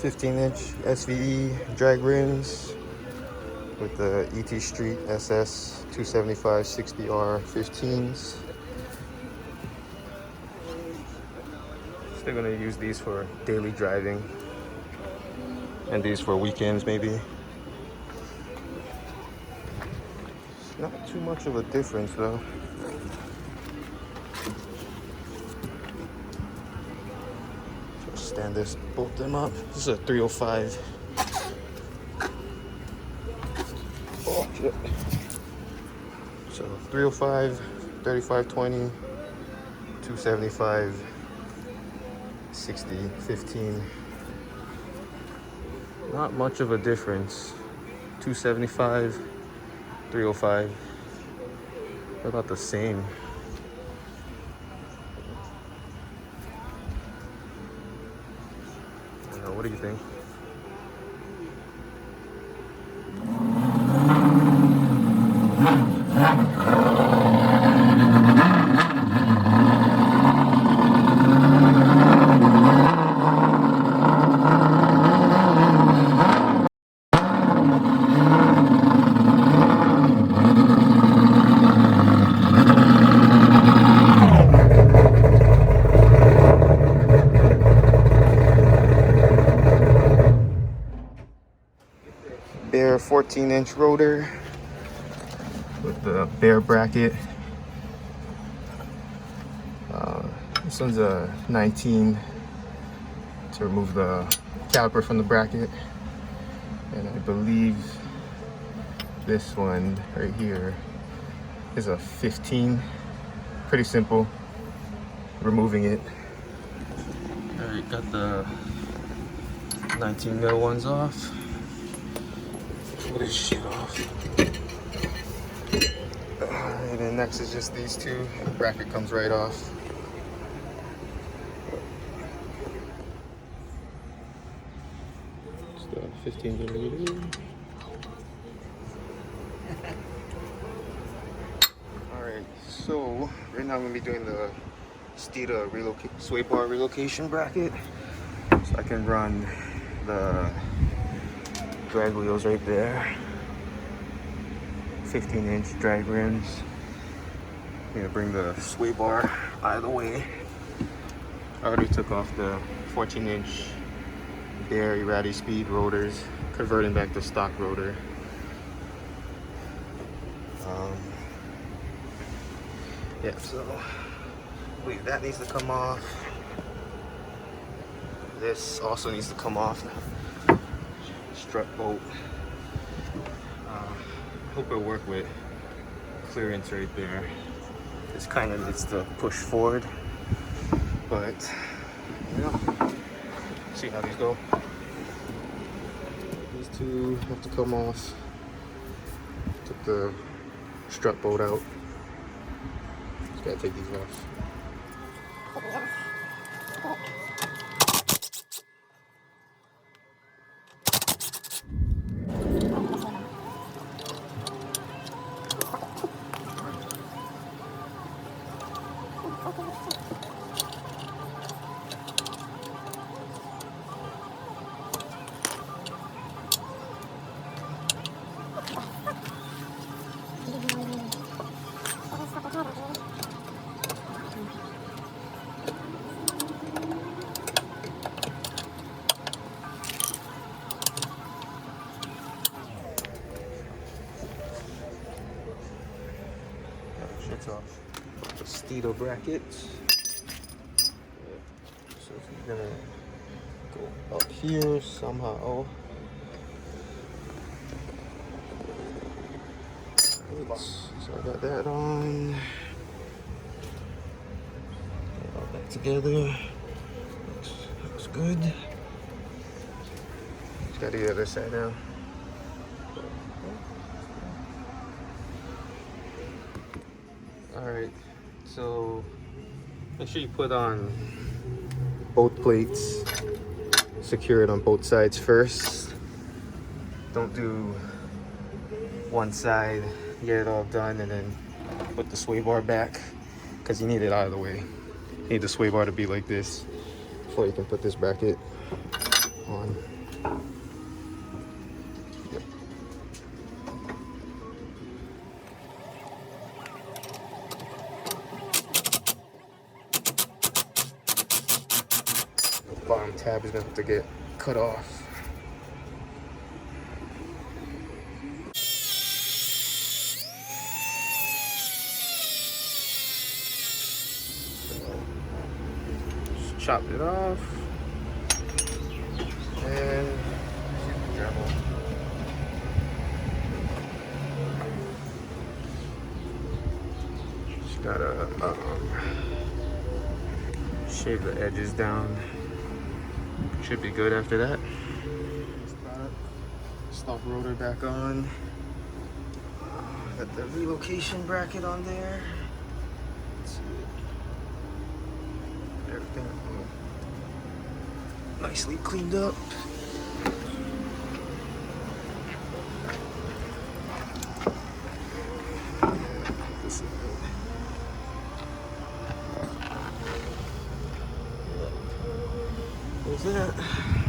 15-inch SVE drag rims with the ET Street SS 275 60R 15s. Still gonna use these for daily driving and these for weekends maybe. It's not too much of a difference though. Stand this, bolt them up. This is a 305. Oh shit. So 305, 3520, 275, 60, 15. Not much of a difference. 275, 305. They're about the same. What do you think? Bare 14-inch rotor with the bare bracket. This one's a 19 to remove the caliper from the bracket, and I believe this one right here is a 15. Pretty simple removing it. Alright, got the 19 mil ones off. Pull this shit off. And then next is just these two. The bracket comes right off. It's the 15 millimeter. Alright, so right now I'm gonna be doing the Steeda Sway Bar Relocation bracket. So I can run the drag wheels right there, 15-inch drag rims. I'm gonna bring the sway bar out of the way. I already took off the 14-inch bare erratic speed rotors, converting back to stock rotor. Yeah, so wait, that needs to come off. This also needs to come off. Strut bolt. Hope it'll work with clearance right there. This kind of needs to push forward, but you know, see how these go. These two have to come off. Took the strut bolt out. Just gotta take these off. Shit's off. The Steeda brackets. So we're gonna go up here somehow. So I got that on. Get all that together. Looks good. Just got the other side now. Alright, so make sure you put on both plates, secure it on both sides first. Don't do one side, get it all done, and then put the sway bar back, because you need it out of the way. You need the sway bar to be like this before you can put this bracket on. knob is gonna have to get cut off. Just chopped it off. And gravel. Just gotta shave the edges down. Should be good after that. Stock rotor back on. Got the relocation bracket on there. Let's see. Everything nicely cleaned up. This is good. There's that.